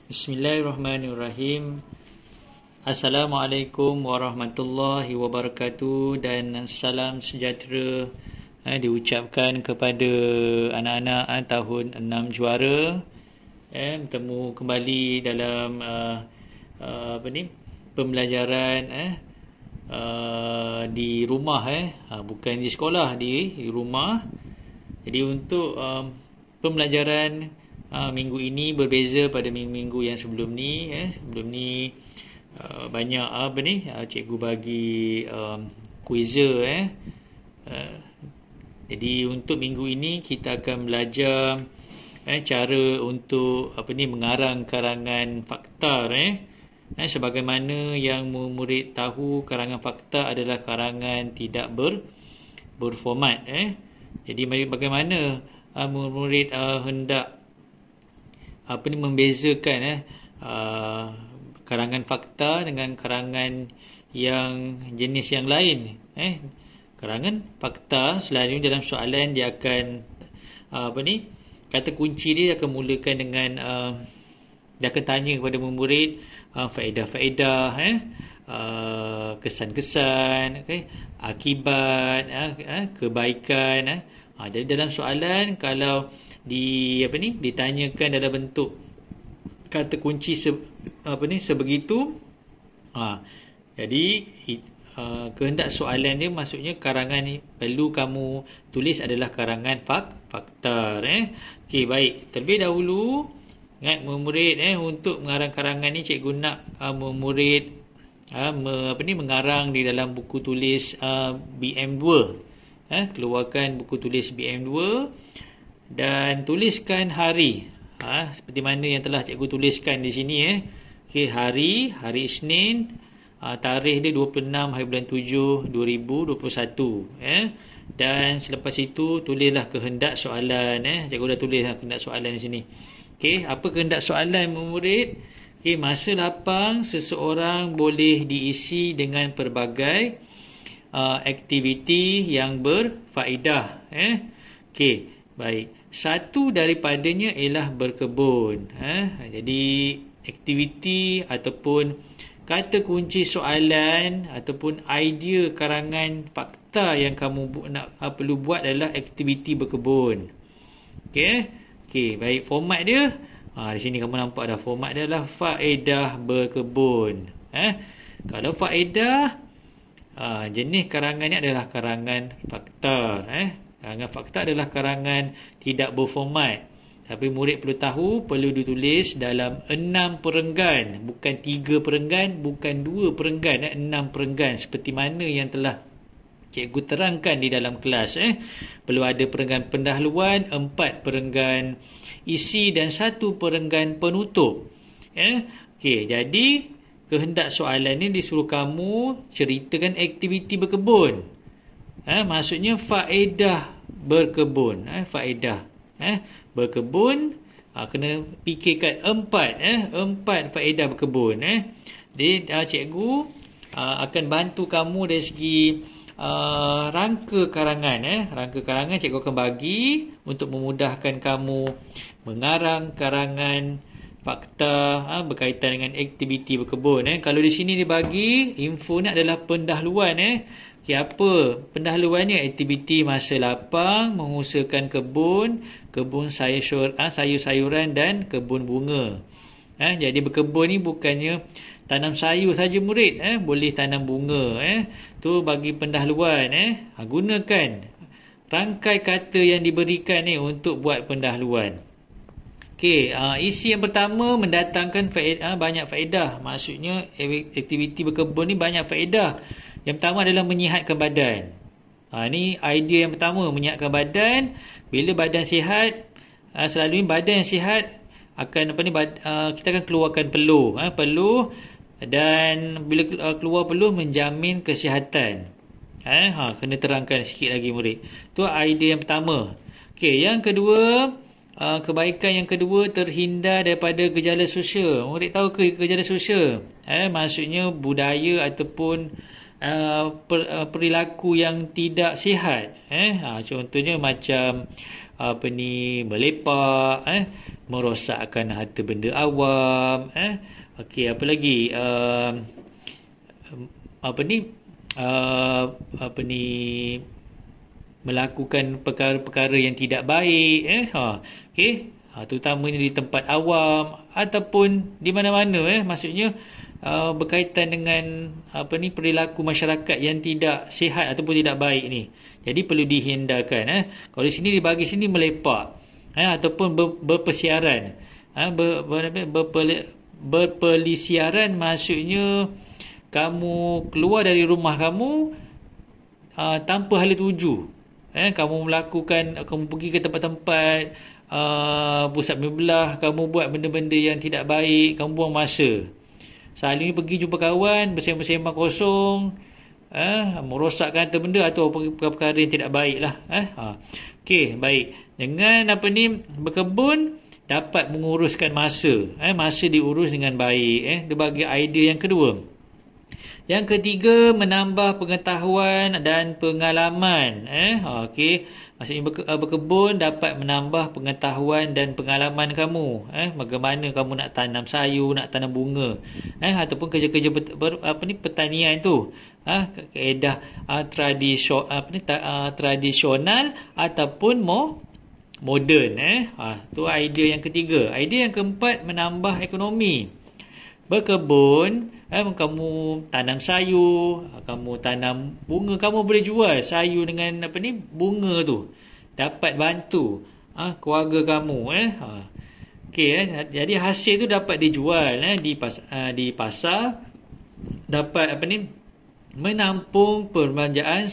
Bismillahirrahmanirrahim. Assalamualaikum warahmatullahi wabarakatuh dan salam sejahtera diucapkan kepada anak-anak tahun 6 juara. Bertemu kembali dalam pembelajaran di rumah, bukan di sekolah, di rumah. Jadi untuk pembelajaran minggu ini berbeza pada minggu-minggu yang sebelum ni. Sebelum ni banyak cikgu bagi kuizer. Jadi untuk minggu ini kita akan belajar cara untuk mengarang karangan fakta. Sebagaimana yang murid tahu, karangan fakta adalah karangan tidak berformat. Jadi bagaimana murid hendak membezakan karangan fakta dengan karangan yang jenis yang lain. Karangan fakta selalu dalam soalan dia akan kata kunci dia akan mulakan dengan dia akan tanya kepada murid faedah-faedah, kesan-kesan, akibat, kebaikan. Jadi dalam soalan kalau ditanyakan dalam bentuk kata kunci sebegitu, jadi kehendak soalan dia maksudnya karangan ni perlu kamu tulis adalah karangan fakta. Okey, baik. Terlebih dahulu ingat murid untuk mengarang karangan ni cikgu nak murid mengarang di dalam buku tulis BM2. Keluarkan buku tulis BM2 dan tuliskan hari. Seperti mana yang telah cikgu tuliskan di sini. Okey, hari Isnin, tarikh dia 26 hari bulan 7 2021. Dan selepas itu tulislah kehendak soalan. Cikgu dah tulis kehendak soalan di sini. Okey, apa kehendak soalan murid? Okey, masa lapang seseorang boleh diisi dengan pelbagai aktiviti yang berfaedah. Okey, baik. Satu daripadanya ialah berkebun. Jadi aktiviti ataupun kata kunci soalan ataupun idea karangan fakta yang kamu perlu buat adalah aktiviti berkebun. Okey, baik. Format dia di sini kamu nampak dah, format dia adalah faedah berkebun. Kalau faedah, jenis karangan ni adalah karangan fakta. Karangan fakta adalah karangan tidak berformat. Tapi murid perlu tahu, perlu ditulis dalam 6 perenggan. Bukan 3 perenggan, bukan 2 perenggan. 6 perenggan. Seperti mana yang telah cikgu terangkan di dalam kelas. Perlu ada perenggan pendahuluan, 4 perenggan isi dan 1 perenggan penutup. Okey, jadi kehendak soalan ni disuruh kamu ceritakan aktiviti berkebun. Maksudnya faedah berkebun. Faedah berkebun, kena fikirkan 4 faedah berkebun. Jadi cikgu akan bantu kamu dari segi rangka karangan. Rangka karangan cikgu akan bagi untuk memudahkan kamu mengarang karangan fakta berkaitan dengan aktiviti berkebun. Kalau di sini dibagi info ni adalah pendahuluan. Okay, apa pendahuluannya? Aktiviti masa lapang, mengusahakan kebun sayur-sayuran dan kebun bunga. Jadi berkebun ni bukannya tanam sayur saja murid, boleh tanam bunga. Tu bagi pendahuluan. Gunakan rangkai kata yang diberikan ni untuk buat pendahuluan. Okey, isi yang pertama mendatangkan banyak faedah. Maksudnya aktiviti berkebun ni banyak faedah. Yang pertama adalah menyihatkan badan. Ni idea yang pertama, menyihatkan badan. Bila badan sihat, selalunya badan yang sihat akan kita akan keluarkan peluh. Peluh, dan bila keluar peluh menjamin kesihatan. Kena terangkan sikit lagi murid. Tu idea yang pertama. Okey, yang kedua, kebaikan yang kedua, terhindar daripada gejala sosial. Murid tahu ke gejala sosial? Maksudnya budaya ataupun perilaku yang tidak sihat. Contohnya macam melepak, merosakkan harta benda awam, okey, apa lagi, melakukan perkara-perkara yang tidak baik, okey, terutamanya di tempat awam ataupun di mana-mana, maksudnya berkaitan dengan perilaku masyarakat yang tidak sihat ataupun tidak baik ni. Jadi perlu dihindarkan. Kalau di sini dibagi sini melepak, ataupun berpesiaran. Berpelisiaran maksudnya kamu keluar dari rumah kamu tanpa hala tuju. Kamu pergi ke tempat-tempat pusat membelah, kamu buat benda-benda yang tidak baik, kamu buang masa. Selalunya pergi jumpa kawan, bersembang-sembang kosong, merosakkan harta benda atau perkara yang tidak baik lah. Okey, baik. Dengan berkebun dapat menguruskan masa. Masa diurus dengan baik. Dia bagi idea yang kedua. Yang ketiga, menambah pengetahuan dan pengalaman. Okey, maksudnya berkebun dapat menambah pengetahuan dan pengalaman kamu. Bagaimana kamu nak tanam sayur, nak tanam bunga, ataupun kerja-kerja pertanian tu. Kaedah tradisional ataupun moden. Tu idea yang ketiga. Idea yang keempat, menambah ekonomi. Berkebun, kamu tanam sayur, kamu tanam bunga, kamu boleh jual sayur dengan bunga tu, dapat bantu keluarga kamu. Okey, jadi hasil tu dapat dijual di pasar, dapat menampung perbelanjaan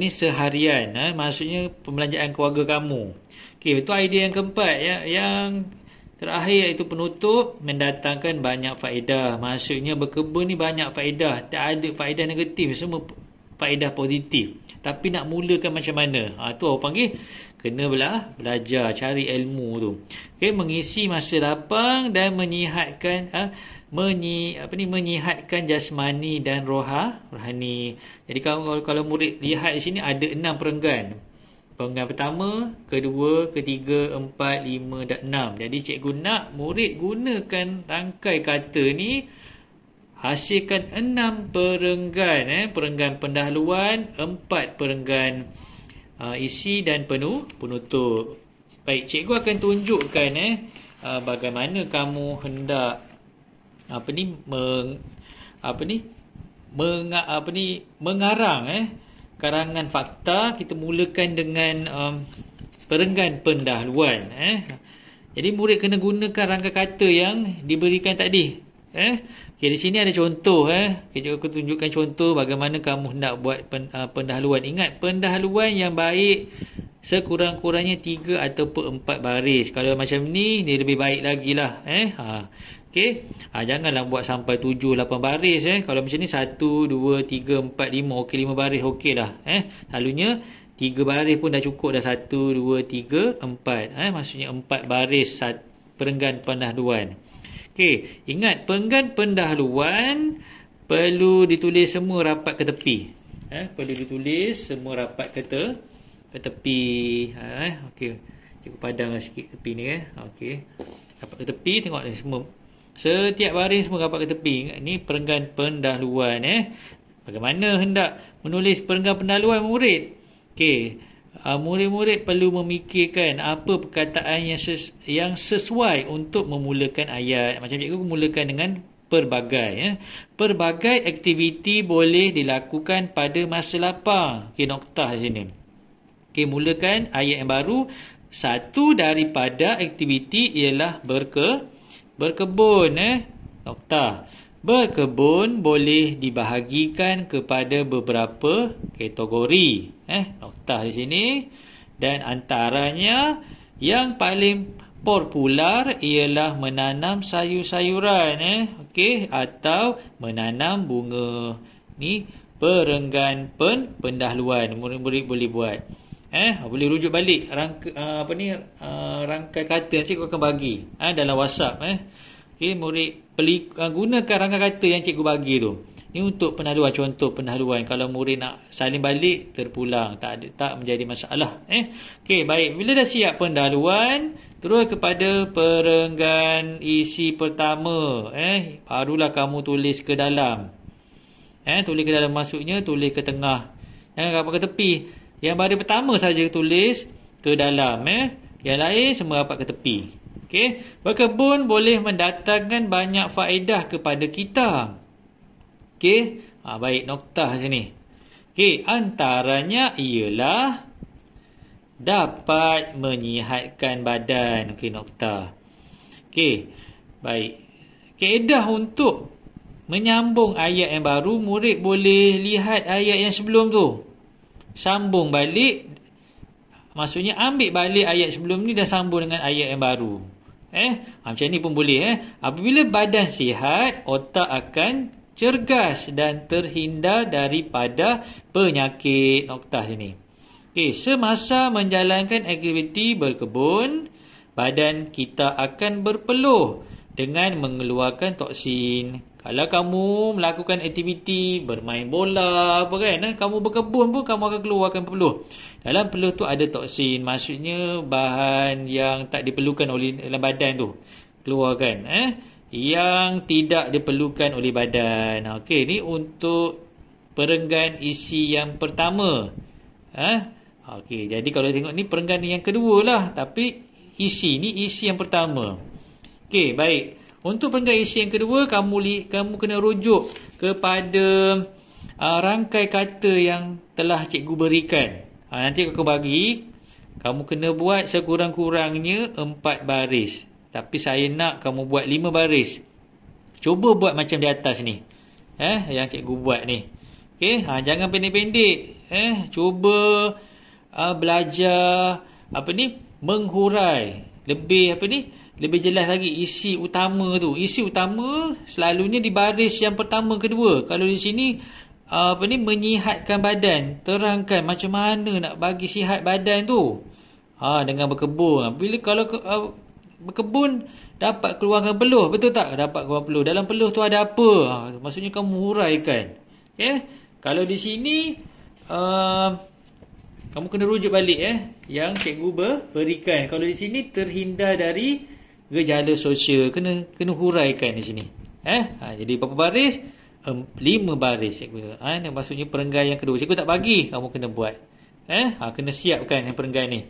seharian, maksudnya perbelanjaan keluarga kamu. Okey, itu idea yang keempat. Yang terakhir iaitu penutup, mendatangkan banyak faedah. Maksudnya berkebun ni banyak faedah, tak ada faedah negatif, semua faedah positif. Tapi nak mulakan macam mana? Tu orang panggil kena belajar, cari ilmu tu. Okey, mengisi masa lapang dan menyihatkan menyihatkan jasmani dan rohani. Jadi kalau murid lihat di sini ada 6 perenggan. Perenggan pertama, kedua, ketiga, 4, 5 dan 6. Jadi cikgu nak murid gunakan rangkai kata ni, hasilkan 6 perenggan. Perenggan pendahuluan, 4 perenggan isi dan penutup. Baik, cikgu akan tunjukkan bagaimana kamu hendak mengarang karangan fakta. Kita mulakan dengan perenggan pendahuluan. Jadi murid kena gunakan rangkai kata yang diberikan tadi. Okay, di sini ada contoh. Kita akan tunjukkan contoh bagaimana kamu hendak buat pendahuluan. Ingat, pendahuluan yang baik sekurang-kurangnya 3 ataupun 4 baris. Kalau macam ni, dia lebih baik lagi lah. Okey, janganlah buat sampai 7-8 baris. Kalau macam ni 1, 2, 3, 4, 5. Okey, 5 baris okey dah. Selalunya 3 baris pun dah cukup dah. 1, 2, 3, 4. Maksudnya 4 baris perenggan pendahuluan. Okey, ingat perenggan pendahuluan perlu ditulis semua rapat ke tepi. Perlu ditulis semua rapat ke tepi. Okey, cikgu padang sikit tepi ni. Okey, rapat ke tepi, tengok ni semua. Setiap baris semua rapat ke tepi. Ingat, ni perenggan pendahuluan. Bagaimana hendak menulis perenggan pendahuluan murid? Okey, murid-murid perlu memikirkan apa perkataan yang sesuai untuk memulakan ayat. Macam cikgu mulakan dengan pelbagai. Pelbagai aktiviti boleh dilakukan pada masa lapang. Okey, noktah di sini. Okey, mulakan ayat yang baru. Satu daripada aktiviti ialah berkebun. Noktah. Berkebun boleh dibahagikan kepada beberapa kategori. Noktah di sini. Dan antaranya yang paling popular ialah menanam sayur-sayuran. Okey, atau menanam bunga. Ni perenggan pendahuluan. Murid-murid boleh buat. Boleh rujuk balik rangkai kata yang cikgu akan bagi dalam WhatsApp. Okey, murid gunakan rangkai kata yang cikgu bagi tu. Ni untuk pendahuluan, contoh pendahuluan. Kalau murid nak salin balik, terpulang, tak menjadi masalah. Okey, baik. Bila dah siap pendahuluan, terus kepada perenggan isi pertama. Barulah kamu tulis ke dalam. Tulis ke dalam maksudnya tulis ke tengah. Jangan rapat ke tepi. Yang baris pertama saja tulis ke dalam. Yang lain semua rapat ke tepi. Okey, berkebun boleh mendatangkan banyak faedah kepada kita. Okey, baik, noktah sini. Okey, antaranya ialah dapat menyihatkan badan. Okey, noktah. Okey, baik. Kaedah untuk menyambung ayat yang baru, murid boleh lihat ayat yang sebelum tu. Sambung balik. Maksudnya ambil balik ayat sebelum ni dan sambung dengan ayat yang baru. Macam ni pun boleh. Apabila badan sihat, otak akan cergas dan terhindar daripada penyakit. Noktah sini. Okey, semasa menjalankan aktiviti berkebun, badan kita akan berpeluh dengan mengeluarkan toksin. Kalau kamu melakukan aktiviti bermain bola, apa kan, kamu berkebun pun kamu akan keluarkan peluh. Dalam peluh tu ada toksin, maksudnya bahan yang tak diperlukan oleh dalam badan tu keluarkan, yang tidak diperlukan oleh badan. Okey, ni untuk perenggan isi yang pertama. Okey, jadi kalau tengok ni perenggan yang kedua lah, tapi ni isi yang pertama. Okey, baik. Untuk perenggan isi yang kedua, kamu kena rujuk kepada rangkai kata yang telah cikgu berikan. Nanti aku bagi, kamu kena buat sekurang-kurangnya 4 baris. Tapi saya nak kamu buat 5 baris. Cuba buat macam di atas ni. Yang cikgu buat ni. Okey, jangan pendek-pendek. Cuba belajar menghurai. Lebih jelas lagi isi utama tu. Isi utama selalunya di baris yang pertama, kedua. Kalau di sini menyihatkan badan, terangkan macam mana nak bagi sihat badan tu. Dengan berkebun. Kalau berkebun dapat keluarkan peluh, betul tak? Dapat keluar peluh. Dalam peluh tu ada apa? Maksudnya kamu huraikan. Kalau di sini kamu kena rujuk balik yang cikgu berikan. Kalau di sini terhindar dari gejala sosial, kena huraikan di sini. Jadi berapa baris? 5 baris cikgu. Maksudnya perenggan yang kedua. Cikgu tak bagi, kamu kena buat. Kena siapkan yang perenggan ni.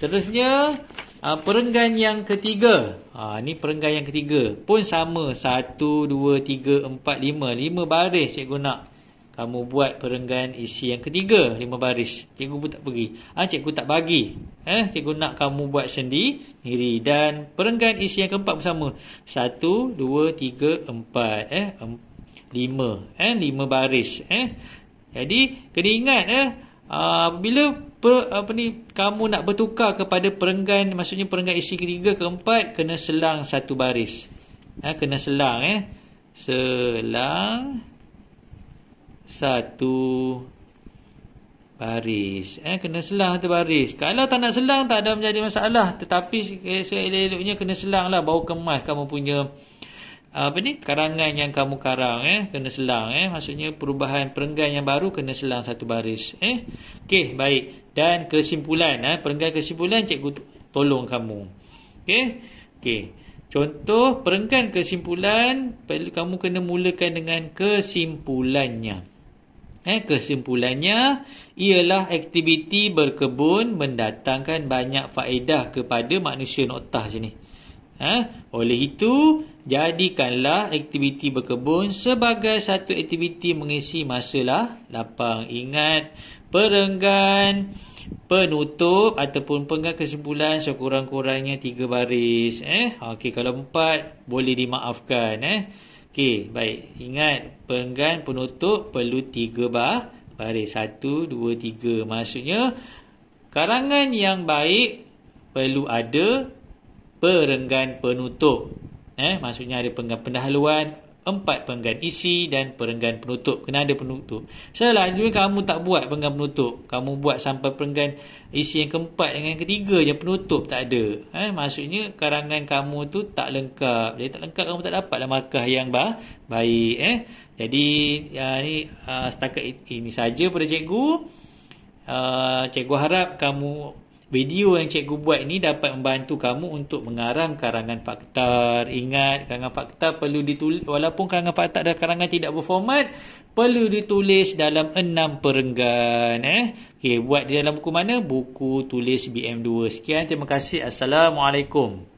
Terusnya perenggan yang ketiga. Ni perenggan yang ketiga. Pun sama, 1 2 3 4 5 baris cikgu nak kamu buat perenggan isi yang ketiga, 5 baris. Cikgu pun tak pergi. Cikgu tak bagi. Cikgu nak kamu buat sendiri. Dan perenggan isi yang keempat bersama. 1 2 3 4 5. 5 baris. Jadi kena ingat bila kamu nak bertukar kepada perenggan, maksudnya perenggan isi ketiga, keempat, kena selang 1 baris. Kena selang selang 1 baris. Kena selang 1 baris. Kalau tak nak selang, tak ada menjadi masalah. Tetapi seelok-eloknya kena selang lah. Baru kemas kamu punya karangan yang kamu karang. Kena selang. Maksudnya perubahan perenggan yang baru kena selang 1 baris. Okey, baik. Dan kesimpulan. Perenggan kesimpulan cikgu tolong kamu. Okey. Contoh perenggan kesimpulan, kamu kena mulakan dengan kesimpulannya. Kesimpulannya ialah aktiviti berkebun mendatangkan banyak faedah kepada manusia. Noktah sini. Oleh itu, jadikanlah aktiviti berkebun sebagai satu aktiviti mengisi masa lapang. Ingat, perenggan penutup ataupun perenggan kesimpulan sekurang-kurangnya 3 baris. Okey, kalau 4 boleh dimaafkan. Okey, baik. Ingat, perenggan penutup perlu 3 baris. 1 2 3. Maksudnya karangan yang baik perlu ada perenggan penutup. Maksudnya ada perenggan pendahuluan, 4 perenggan isi dan perenggan penutup. Kena ada penutup. Selalunya kamu tak buat perenggan penutup. Kamu buat sampai perenggan isi yang keempat dengan yang ketiga je, penutup tak ada. Maksudnya karangan kamu tu tak lengkap. Jadi tak lengkap, kamu tak dapatlah markah yang baik. Jadi ni setakat ini saja pada cikgu. Cikgu harap video yang cikgu buat ni dapat membantu kamu untuk mengarang karangan fakta. Ingat, karangan fakta perlu ditulis, walaupun karangan fakta dan karangan tidak berformat, perlu ditulis dalam 6 perenggan. Okey, buat di dalam buku mana? Buku tulis BM2. Sekian, terima kasih. Assalamualaikum.